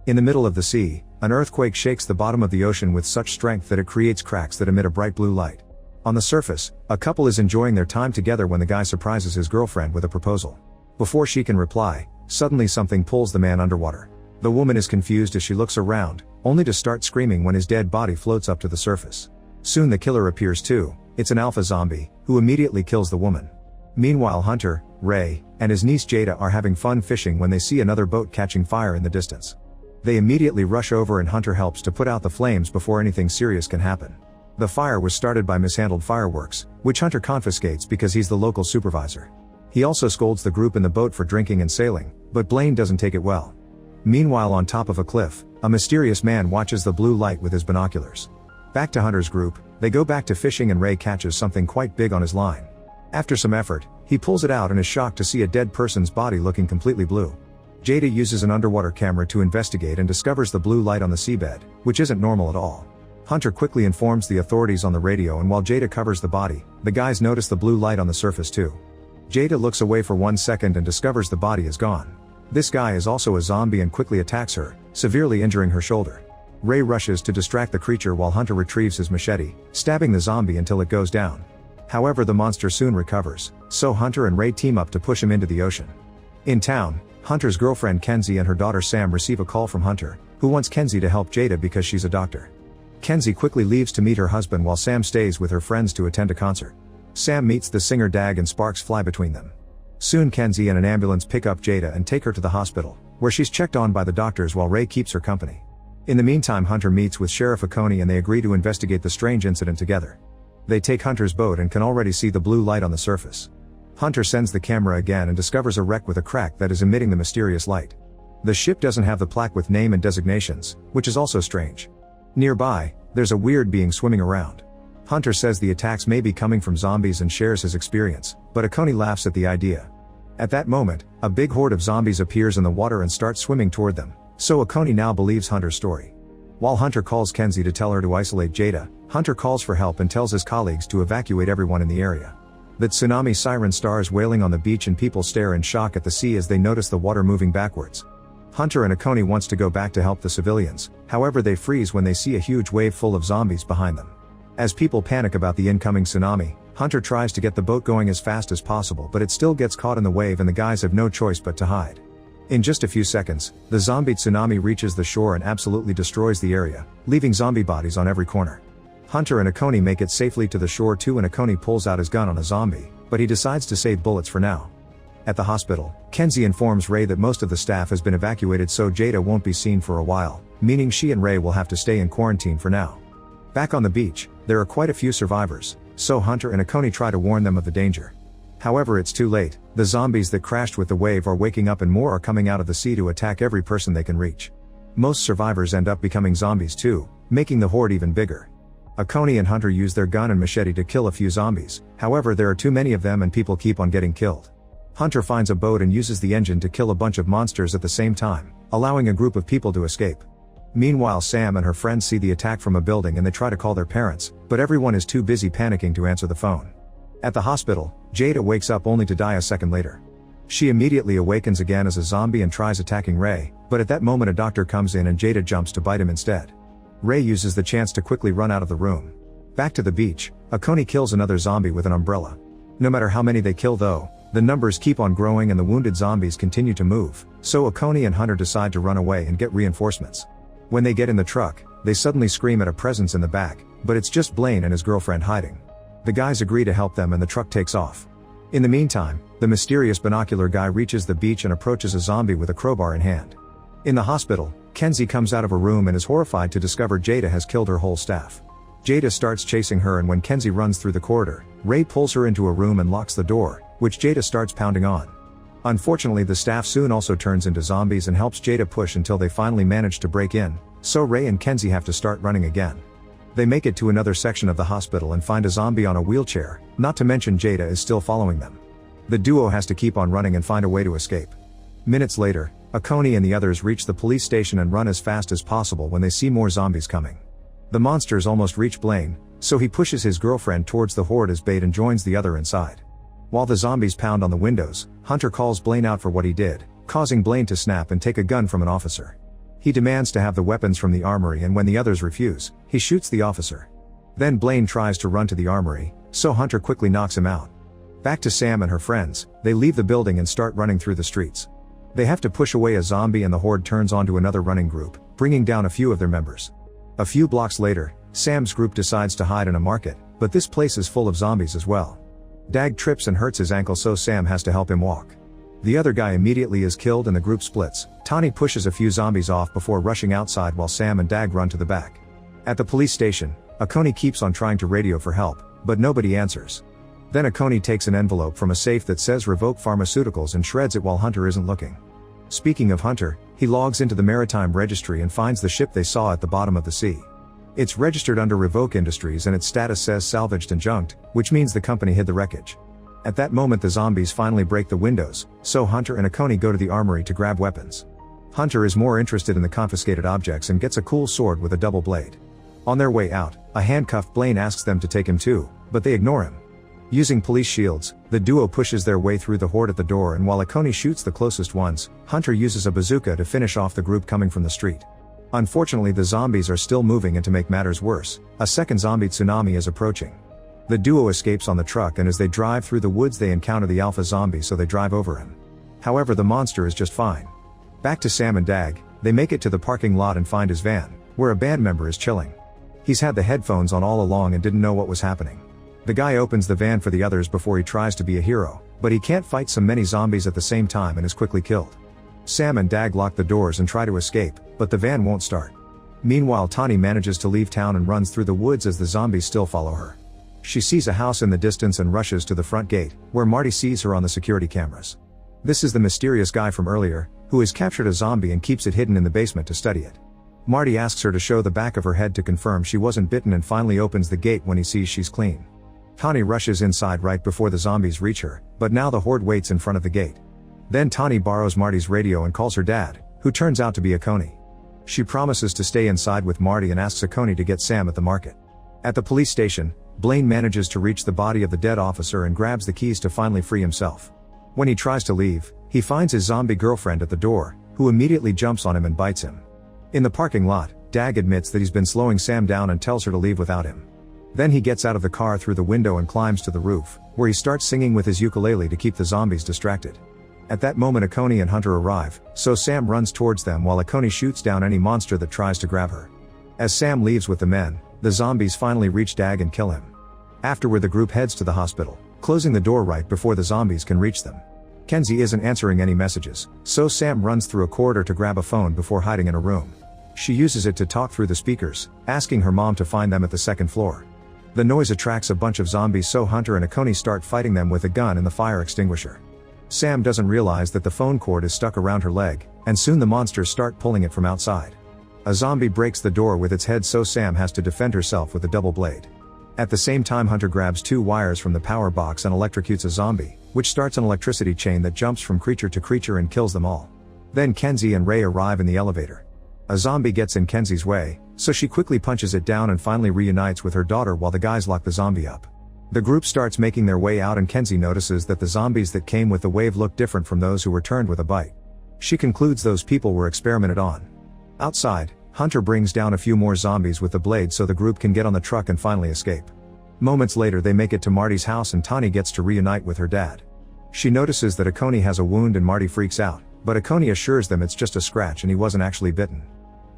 In the middle of the sea, an earthquake shakes the bottom of the ocean with such strength that it creates cracks that emit a bright blue light. On the surface, a couple is enjoying their time together when the guy surprises his girlfriend with a proposal. Before she can reply, suddenly something pulls the man underwater. The woman is confused as she looks around, only to start screaming when his dead body floats up to the surface. Soon the killer appears too. It's an alpha zombie, who immediately kills the woman. Meanwhile Hunter, Ray, and his niece Jada are having fun fishing when they see another boat catching fire in the distance. They immediately rush over and Hunter helps to put out the flames before anything serious can happen. The fire was started by mishandled fireworks, which Hunter confiscates because he's the local supervisor. He also scolds the group in the boat for drinking and sailing, but Blaine doesn't take it well. Meanwhile on top of a cliff, a mysterious man watches the blue light with his binoculars. Back to Hunter's group, they go back to fishing and Ray catches something quite big on his line. After some effort, he pulls it out and is shocked to see a dead person's body looking completely blue. Jada uses an underwater camera to investigate and discovers the blue light on the seabed, which isn't normal at all. Hunter quickly informs the authorities on the radio and while Jada covers the body, the guys notice the blue light on the surface too. Jada looks away for 1 second and discovers the body is gone. This guy is also a zombie and quickly attacks her, severely injuring her shoulder. Ray rushes to distract the creature while Hunter retrieves his machete, stabbing the zombie until it goes down. However, the monster soon recovers, so Hunter and Ray team up to push him into the ocean. In town, Hunter's girlfriend Kenzie and her daughter Sam receive a call from Hunter, who wants Kenzie to help Jada because she's a doctor. Kenzie quickly leaves to meet her husband while Sam stays with her friends to attend a concert. Sam meets the singer Dag and sparks fly between them. Soon Kenzie and an ambulance pick up Jada and take her to the hospital, where she's checked on by the doctors while Ray keeps her company. In the meantime Hunter meets with Sheriff Oconee and they agree to investigate the strange incident together. They take Hunter's boat and can already see the blue light on the surface. Hunter sends the camera again and discovers a wreck with a crack that is emitting the mysterious light. The ship doesn't have the plaque with name and designations, which is also strange. Nearby, there's a weird being swimming around. Hunter says the attacks may be coming from zombies and shares his experience, but Oconee laughs at the idea. At that moment, a big horde of zombies appears in the water and starts swimming toward them, so Oconee now believes Hunter's story. While Hunter calls Kenzie to tell her to isolate Jada, Hunter calls for help and tells his colleagues to evacuate everyone in the area. The tsunami siren stars wailing on the beach and people stare in shock at the sea as they notice the water moving backwards. Hunter and Oconee wants to go back to help the civilians, however they freeze when they see a huge wave full of zombies behind them. As people panic about the incoming tsunami, Hunter tries to get the boat going as fast as possible but it still gets caught in the wave and the guys have no choice but to hide. In just a few seconds, the zombie tsunami reaches the shore and absolutely destroys the area, leaving zombie bodies on every corner. Hunter and Oconee make it safely to the shore too and Oconee pulls out his gun on a zombie, but he decides to save bullets for now. At the hospital, Kenzie informs Ray that most of the staff has been evacuated so Jada won't be seen for a while, meaning she and Ray will have to stay in quarantine for now. Back on the beach, there are quite a few survivors, so Hunter and Oconee try to warn them of the danger. However, it's too late. The zombies that crashed with the wave are waking up and more are coming out of the sea to attack every person they can reach. Most survivors end up becoming zombies too, making the horde even bigger. Oconee and Hunter use their gun and machete to kill a few zombies, however there are too many of them and people keep on getting killed. Hunter finds a boat and uses the engine to kill a bunch of monsters at the same time, allowing a group of people to escape. Meanwhile Sam and her friends see the attack from a building and they try to call their parents, but everyone is too busy panicking to answer the phone. At the hospital, Jada wakes up only to die a second later. She immediately awakens again as a zombie and tries attacking Ray, but at that moment a doctor comes in and Jada jumps to bite him instead. Ray uses the chance to quickly run out of the room. Back to the beach, Oconee kills another zombie with an umbrella. No matter how many they kill though, the numbers keep on growing and the wounded zombies continue to move, so Oconee and Hunter decide to run away and get reinforcements. When they get in the truck, they suddenly scream at a presence in the back, but it's just Blaine and his girlfriend hiding. The guys agree to help them and the truck takes off. In the meantime, the mysterious binocular guy reaches the beach and approaches a zombie with a crowbar in hand. In the hospital, Kenzie comes out of a room and is horrified to discover Jada has killed her whole staff. Jada starts chasing her and when Kenzie runs through the corridor, Ray pulls her into a room and locks the door, which Jada starts pounding on. Unfortunately the staff soon also turns into zombies and helps Jada push until they finally manage to break in, so Ray and Kenzie have to start running again. They make it to another section of the hospital and find a zombie on a wheelchair, not to mention Jada is still following them. The duo has to keep on running and find a way to escape. Minutes later, Oconee and the others reach the police station and run as fast as possible when they see more zombies coming. The monsters almost reach Blaine, so he pushes his girlfriend towards the horde as bait and joins the other inside. While the zombies pound on the windows, Hunter calls Blaine out for what he did, causing Blaine to snap and take a gun from an officer. He demands to have the weapons from the armory, and when the others refuse, he shoots the officer. Then Blaine tries to run to the armory, so Hunter quickly knocks him out. Back to Sam and her friends, they leave the building and start running through the streets. They have to push away a zombie and the horde turns onto another running group, bringing down a few of their members. A few blocks later, Sam's group decides to hide in a market, but this place is full of zombies as well. Dag trips and hurts his ankle, so Sam has to help him walk. The other guy immediately is killed and the group splits. Tani pushes a few zombies off before rushing outside while Sam and Dag run to the back. At the police station, Akoni keeps on trying to radio for help, but nobody answers. Then Akoni takes an envelope from a safe that says Revoke Pharmaceuticals and shreds it while Hunter isn't looking. Speaking of Hunter, he logs into the maritime registry and finds the ship they saw at the bottom of the sea. It's registered under Revoke Industries and its status says salvaged and junked, which means the company hid the wreckage. At that moment the zombies finally break the windows, so Hunter and Akoni go to the armory to grab weapons. Hunter is more interested in the confiscated objects and gets a cool sword with a double blade. On their way out, a handcuffed Blaine asks them to take him too, but they ignore him. Using police shields, the duo pushes their way through the horde at the door, and while Akoni shoots the closest ones, Hunter uses a bazooka to finish off the group coming from the street. Unfortunately the zombies are still moving, and to make matters worse, a second zombie tsunami is approaching. The duo escapes on the truck, and as they drive through the woods they encounter the alpha zombie, so they drive over him. However, the monster is just fine. Back to Sam and Dag, they make it to the parking lot and find his van, where a band member is chilling. He's had the headphones on all along and didn't know what was happening. The guy opens the van for the others before he tries to be a hero, but he can't fight so many zombies at the same time and is quickly killed. Sam and Dag lock the doors and try to escape, but the van won't start. Meanwhile Tani manages to leave town and runs through the woods as the zombies still follow her. She sees a house in the distance and rushes to the front gate, where Marty sees her on the security cameras. This is the mysterious guy from earlier, who has captured a zombie and keeps it hidden in the basement to study it. Marty asks her to show the back of her head to confirm she wasn't bitten and finally opens the gate when he sees she's clean. Tani rushes inside right before the zombies reach her, but now the horde waits in front of the gate. Then Tani borrows Marty's radio and calls her dad, who turns out to be Akoni. She promises to stay inside with Marty and asks Akoni to get Sam at the market. At the police station, Blaine manages to reach the body of the dead officer and grabs the keys to finally free himself. When he tries to leave, he finds his zombie girlfriend at the door, who immediately jumps on him and bites him. In the parking lot, Dag admits that he's been slowing Sam down and tells her to leave without him. Then he gets out of the car through the window and climbs to the roof, where he starts singing with his ukulele to keep the zombies distracted. At that moment Akoni and Hunter arrive, so Sam runs towards them while Akoni shoots down any monster that tries to grab her. As Sam leaves with the men, the zombies finally reach Dag and kill him. Afterward the group heads to the hospital, closing the door right before the zombies can reach them. Kenzie isn't answering any messages, so Sam runs through a corridor to grab a phone before hiding in a room. She uses it to talk through the speakers, asking her mom to find them at the second floor. The noise attracts a bunch of zombies, so Hunter and Akoni start fighting them with a gun and the fire extinguisher. Sam doesn't realize that the phone cord is stuck around her leg, and soon the monsters start pulling it from outside. A zombie breaks the door with its head, so Sam has to defend herself with a double blade. At the same time Hunter grabs two wires from the power box and electrocutes a zombie, which starts an electricity chain that jumps from creature to creature and kills them all. Then Kenzie and Ray arrive in the elevator. A zombie gets in Kenzie's way, so she quickly punches it down and finally reunites with her daughter while the guys lock the zombie up. The group starts making their way out and Kenzie notices that the zombies that came with the wave look different from those who returned with a bite. She concludes those people were experimented on. Outside, Hunter brings down a few more zombies with the blade so the group can get on the truck and finally escape. Moments later they make it to Marty's house and Tani gets to reunite with her dad. She notices that Akoni has a wound and Marty freaks out, but Akoni assures them it's just a scratch and he wasn't actually bitten.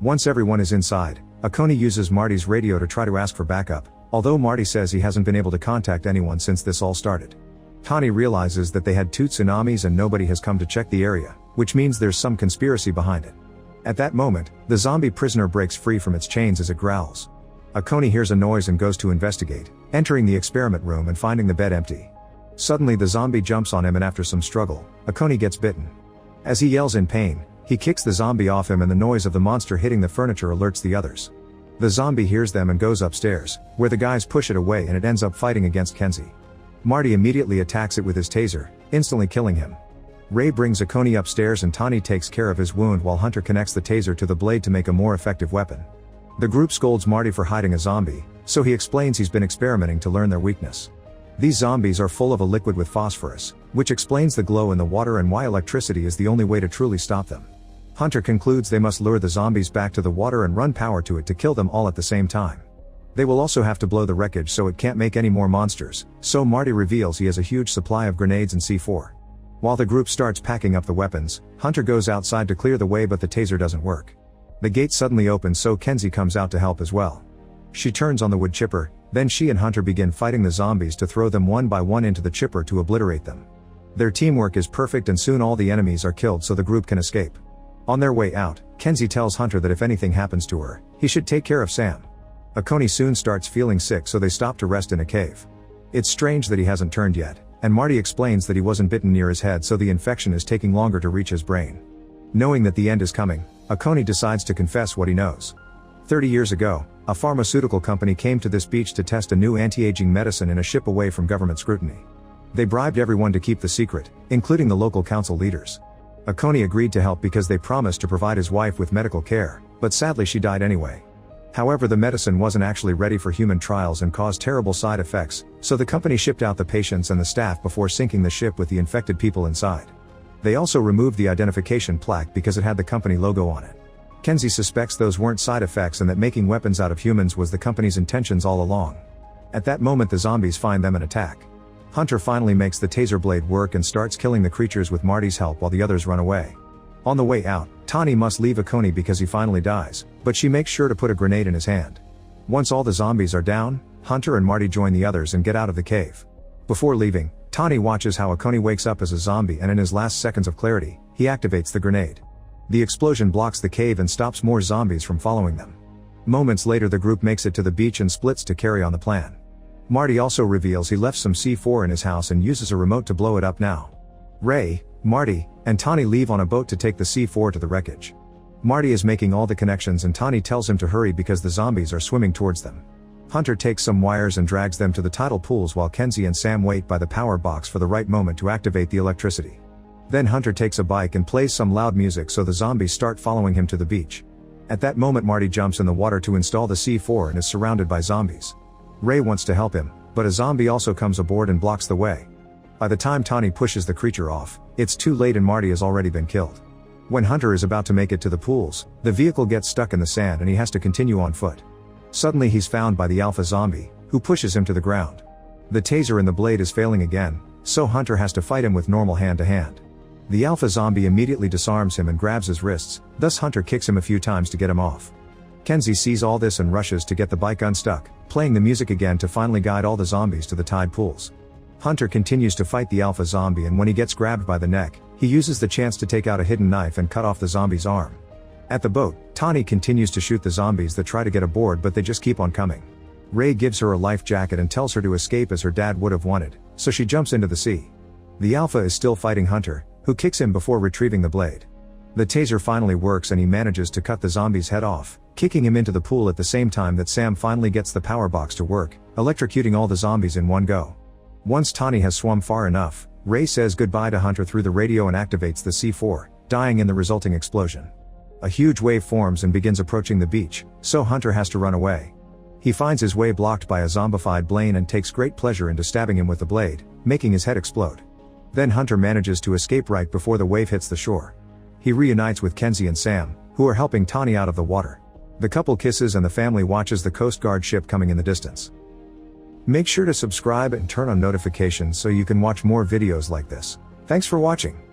Once everyone is inside, Akoni uses Marty's radio to try to ask for backup, although Marty says he hasn't been able to contact anyone since this all started. Tani realizes that they had 2 tsunamis and nobody has come to check the area, which means there's some conspiracy behind it. At that moment, the zombie prisoner breaks free from its chains as it growls. Akoni hears a noise and goes to investigate, entering the experiment room and finding the bed empty. Suddenly the zombie jumps on him and after some struggle, Akoni gets bitten. As he yells in pain, he kicks the zombie off him and the noise of the monster hitting the furniture alerts the others. The zombie hears them and goes upstairs, where the guys push it away and it ends up fighting against Kenzie. Marty immediately attacks it with his taser, instantly killing him. Ray brings Akoni upstairs and Tani takes care of his wound while Hunter connects the taser to the blade to make a more effective weapon. The group scolds Marty for hiding a zombie, so he explains he's been experimenting to learn their weakness. These zombies are full of a liquid with phosphorus, which explains the glow in the water and why electricity is the only way to truly stop them. Hunter concludes they must lure the zombies back to the water and run power to it to kill them all at the same time. They will also have to blow the wreckage so it can't make any more monsters, so Marty reveals he has a huge supply of grenades and C4. While the group starts packing up the weapons, Hunter goes outside to clear the way but the taser doesn't work. The gate suddenly opens so Kenzie comes out to help as well. She turns on the wood chipper, then she and Hunter begin fighting the zombies to throw them one by one into the chipper to obliterate them. Their teamwork is perfect and soon all the enemies are killed so the group can escape. On their way out, Kenzie tells Hunter that if anything happens to her, he should take care of Sam. Akoni soon starts feeling sick so they stop to rest in a cave. It's strange that he hasn't turned yet, and Marty explains that he wasn't bitten near his head so the infection is taking longer to reach his brain. Knowing that the end is coming, Akoni decides to confess what he knows. 30 years ago, a pharmaceutical company came to this beach to test a new anti-aging medicine in a ship away from government scrutiny. They bribed everyone to keep the secret, including the local council leaders. Akoni agreed to help because they promised to provide his wife with medical care, but sadly she died anyway. However, the medicine wasn't actually ready for human trials and caused terrible side effects, so the company shipped out the patients and the staff before sinking the ship with the infected people inside. They also removed the identification plaque because it had the company logo on it. Kenzie suspects those weren't side effects and that making weapons out of humans was the company's intentions all along. At that moment the zombies find them and attack. Hunter finally makes the taser blade work and starts killing the creatures with Marty's help while the others run away. On the way out, Tani must leave Akoni because he finally dies, but she makes sure to put a grenade in his hand. Once all the zombies are down, Hunter and Marty join the others and get out of the cave. Before leaving, Tani watches how Akoni wakes up as a zombie and in his last seconds of clarity, he activates the grenade. The explosion blocks the cave and stops more zombies from following them. Moments later the group makes it to the beach and splits to carry on the plan. Marty also reveals he left some C4 in his house and uses a remote to blow it up now. Ray, Marty, and Tani leave on a boat to take the C4 to the wreckage. Marty is making all the connections and Tani tells him to hurry because the zombies are swimming towards them. Hunter takes some wires and drags them to the tidal pools while Kenzie and Sam wait by the power box for the right moment to activate the electricity. Then Hunter takes a bike and plays some loud music so the zombies start following him to the beach. At that moment Marty jumps in the water to install the C4 and is surrounded by zombies. Ray wants to help him, but a zombie also comes aboard and blocks the way. By the time Tani pushes the creature off, it's too late and Marty has already been killed. When Hunter is about to make it to the pools, the vehicle gets stuck in the sand and he has to continue on foot. Suddenly he's found by the alpha zombie, who pushes him to the ground. The taser in the blade is failing again, so Hunter has to fight him with normal hand-to-hand. The alpha zombie immediately disarms him and grabs his wrists, thus Hunter kicks him a few times to get him off. Kenzie sees all this and rushes to get the bike unstuck, playing the music again to finally guide all the zombies to the tide pools. Hunter continues to fight the alpha zombie and when he gets grabbed by the neck, he uses the chance to take out a hidden knife and cut off the zombie's arm. At the boat, Tani continues to shoot the zombies that try to get aboard but they just keep on coming. Ray gives her a life jacket and tells her to escape as her dad would have wanted, so she jumps into the sea. The alpha is still fighting Hunter, who kicks him before retrieving the blade. The taser finally works and he manages to cut the zombie's head off, kicking him into the pool at the same time that Sam finally gets the power box to work, electrocuting all the zombies in one go. Once Tani has swum far enough, Ray says goodbye to Hunter through the radio and activates the C4, dying in the resulting explosion. A huge wave forms and begins approaching the beach, so Hunter has to run away. He finds his way blocked by a zombified Blaine and takes great pleasure into stabbing him with the blade, making his head explode. Then Hunter manages to escape right before the wave hits the shore. He reunites with Kenzie and Sam, who are helping Tani out of the water. The couple kisses and the family watches the Coast Guard ship coming in the distance. Make sure to subscribe and turn on notifications so you can watch more videos like this. Thanks for watching.